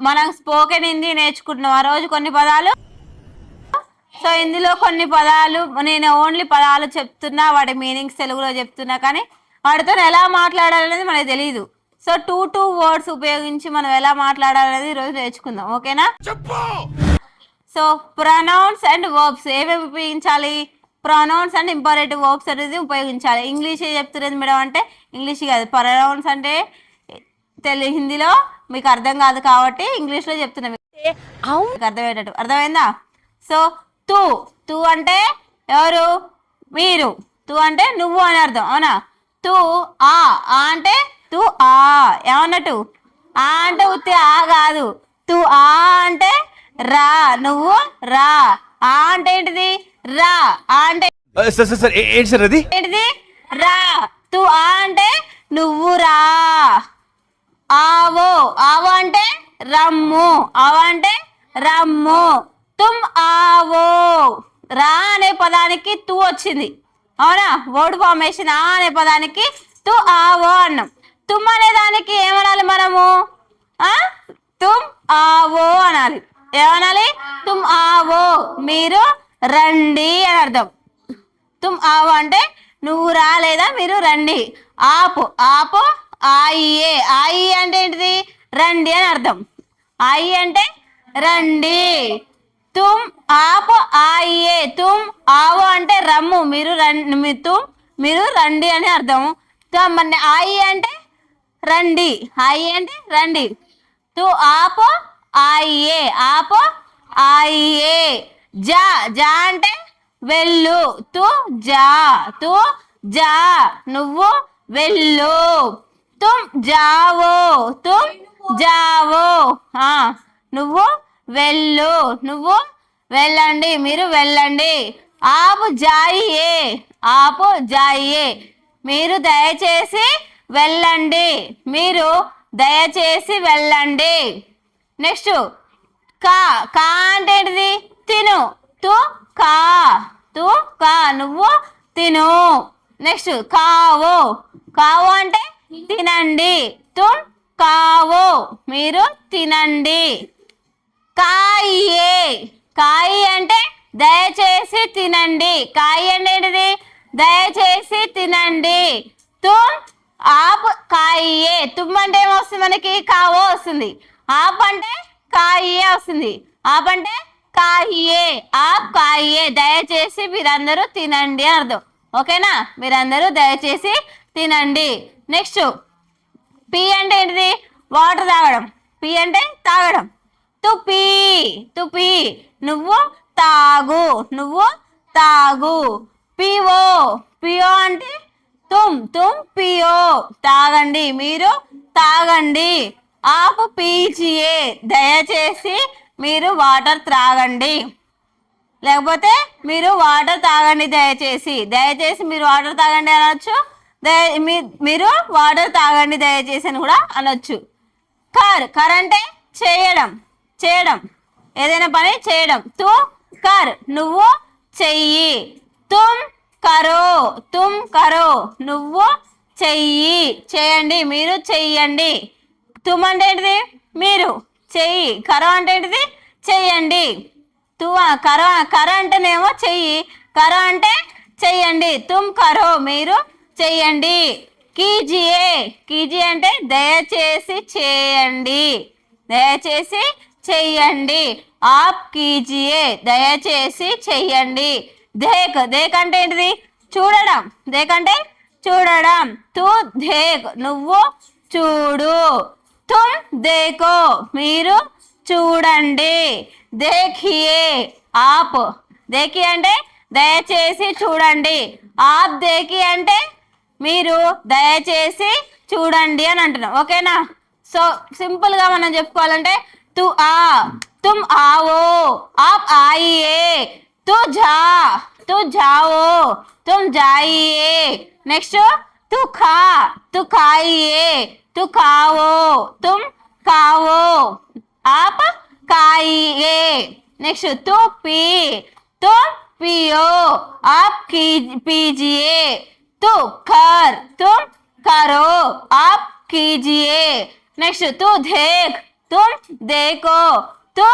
మనం స్పోకెన్ హిందీ నేర్చుకుంటున్నాం ఆ రోజు కొన్ని పదాలు. సో ఇందులో కొన్ని పదాలు నేను ఓన్లీ పదాలు చెప్తున్నా, వాటి మీనింగ్స్ తెలుగులో చెప్తున్నా, కానీ వాటితో ఎలా మాట్లాడాలనేది మనకు తెలియదు. సో టూ వర్డ్స్ ఉపయోగించి మనం ఎలా మాట్లాడాలనేది ఈరోజు నేర్చుకుందాం, ఓకేనా? సో ప్రొనౌన్స్ అండ్ వర్బ్స్ ఏమేమి ఉపయోగించాలి? ప్రొనౌన్స్ అండ్ ఇంపరేటివ్ వర్బ్స్ అనేది ఉపయోగించాలి. ఇంగ్లీష్ చెప్తున్నది మేడం అంటే ఇంగ్లీష్ కాదు, ప్రొనౌన్స్ అంటే హిందీలో మీకు అర్థం కాదు కాబట్టి ఇంగ్లీష్లో చెప్తున్నా, మీకు అర్థమయ్యేటట్టు. అర్థమైందా? సో తూ తూ అంటే ఎవరు? మీరు. తూ అంటే నువ్వు అని అర్థం, అవునా? తూ ఆ అంటే తూ ఆ ఏమన్నట్టు? ఆ అంటే ఉత్తి ఆ కాదు, తూ ఆ అంటే రా, నువ్వు రా. ఆ అంటే ఏంటిది? రా. ఆ అంటే ఏంటిది? రా. తూ ఆ అంటే నువ్వు రా. ఆవో ఆవో అంటే రమ్ము, ఆవో అంటే రమ్ము. తుమ్ ఆవో, రా అనే పదానికి తూ వచ్చింది, అవునా? వర్డ్ ఫార్మేషన్ ఆ అనే పదానికి తు ఆవో అన్నాం. తుమ్ అనే దానికి ఏమనాలి మనము? తుమ్ ఆవో అనాలి. ఏమనాలి? తుమ్ ఆవో, మీరు రండి అని అర్థం. తుమ్ ఆవో అంటే నువ్వు రా లేదా మీరు రండి. ఆపు ఆపు ఆయియే, ఆయి అంటే ఏంటిది? రండి అని అర్థం. ఆయి అంటే రండి. తుమ్ ఆపు ఆయియే, తుమ్ ఆవో అంటే రమ్ము, మీరు రండి, మీరు రండి అని అర్థం. ఆయి అంటే రండి, ఆయి అంటే రండి. తు ఆపు ఆయియే, ఆపు ఆయియే. జా జా అంటే వెళ్ళు, తు జా, తు జా నువ్వు వెళ్ళు. తుమ్ జావో, తుమ్ జావో నువ్వు వెళ్ళు, నువ్వు వెళ్ళండి, మీరు వెళ్ళండి. ఆపు జాయియే, ఆపు జాయియే, మీరు దయచేసి వెళ్ళండి, మీరు దయచేసి వెళ్ళండి. నెక్స్ట్ కా కా అంటే ఏంటిది? తిను, తు కా, తు కా నువ్వు తిను. నెక్స్ట్ కావో, కావో అంటే తినండి, తుమ్ కావో మీరు తినండి. కాయే, కాయి అంటే దయచేసి తినండి, కాయి అంటే ఏంటిది? దయచేసి తినండి. తుమ్ ఆప్ కాయే, తుమ్ అంటే ఏమొస్తుంది మనకి? కావో వస్తుంది. ఆప్ అంటే కాయే వస్తుంది. ఆప్ అంటే కాయే, ఆప్ కాయే దయచేసి మీరందరూ తినండి అని అర్థం, ఓకేనా? మీరందరూ దయచేసి తినండి. నెక్స్ట్ పి అంటే ఏంటిది? వాటర్ తాగడం. పి అంటే తాగడం. తుపి, తుపి నువ్వు తాగు, నువ్వు తాగు. పివో, పియో అంటే తుమ్ పియో తాగండి, మీరు తాగండి. ఆపు పీజియే, దయచేసి మీరు వాటర్ త్రాగండి, లేకపోతే మీరు వాటర్ తాగండి దయచేసి. దయచేసి మీరు వాటర్ తాగండి అనొచ్చు, మీరు వాటర్ తాగండి దయచేసి అని కూడా అనొచ్చు. కర్, కర్ అంటే చేయడం, చేయడం ఏదైనా పని చేయడం. తు కర్ నువ్వు చెయ్యి. తుమ్ కరో, తుమ్ కరో నువ్వు చెయ్యి, చేయండి, మీరు చెయ్యండి. తుమ్ అంటే ఏంటిది? మీరు. చెయ్యి. కరో అంటే ఏంటిది? చెయ్యండి. కరో, కర అంటేనేమో చెయ్యి, కరో అంటే చెయ్యండి. తుమ్ కరో మీరు చెయ్యండి. కీజియే, కీజియే అంటే దయచేసి చేయండి, దయచేసి చెయ్యండి. ఆప్ కీజియే దయచేసి చెయ్యండి. దేక్, దేక్ అంటే ఏంటిది? చూడడం. దేక్ అంటే చూడడం. తు దేక్ నువ్వు చూడు. తుమ్ దేకో మీరు చూడండి. దేఖియే ఆప్, దేఖి అంటే దయచేసి చూడండి. ఆప్ దేఖి అంటే మీరు దయచేసి చూడండి అని అంటున్నాం, ఓకేనా? సో సింపుల్ గా మనం చెప్పుకోవాలంటే తు ఆ, తుమ్ ఆవో, ఆప్ ఆయియే. తు జా, తు జావో, తుమ్ జాయియే. నెక్స్ట్ తు ఖా, తు ఖాయియే, తు ఖావో, తుమ్ ఖావో. आप खाइए. नेक्स्ट तू पी, तुम पियो, आप पीजिए. तू कर, तुम करो, आप कीजिए. नेक्स्ट तू देख, तुम देखो, तो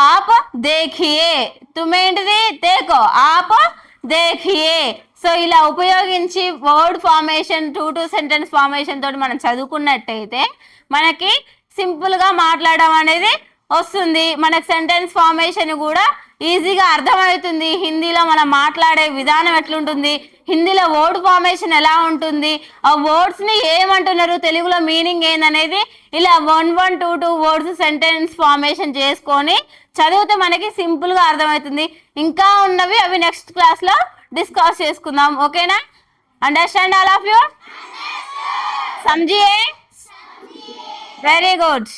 आप देखिए, తుమేంటిది देखो, आप देखिए. సో ఇలా ఉపయోగించి word formation to sentence formation తోటి మనం చదువుకున్నట్టయితే మనకి సింపుల్గా మాట్లాడడం అనేది వస్తుంది. మనకు సెంటెన్స్ ఫార్మేషన్ కూడా ఈజీగా అర్థమవుతుంది. హిందీలో మనం మాట్లాడే విధానం ఎట్లుంటుంది, హిందీలో వర్డ్ ఫార్మేషన్ ఎలా ఉంటుంది, ఆ వర్డ్స్ని ఏమంటున్నారు, తెలుగులో మీనింగ్ ఏందనేది ఇలా 1 1 2 2 వర్డ్స్ సెంటెన్స్ ఫార్మేషన్ చేసుకొని చదివితే మనకి సింపుల్గా అర్థమవుతుంది. ఇంకా ఉన్నవి అవి నెక్స్ట్ క్లాస్లో డిస్కస్ చేసుకుందాం. ఓకేనా? Understand all of you? సమझिए? Very good.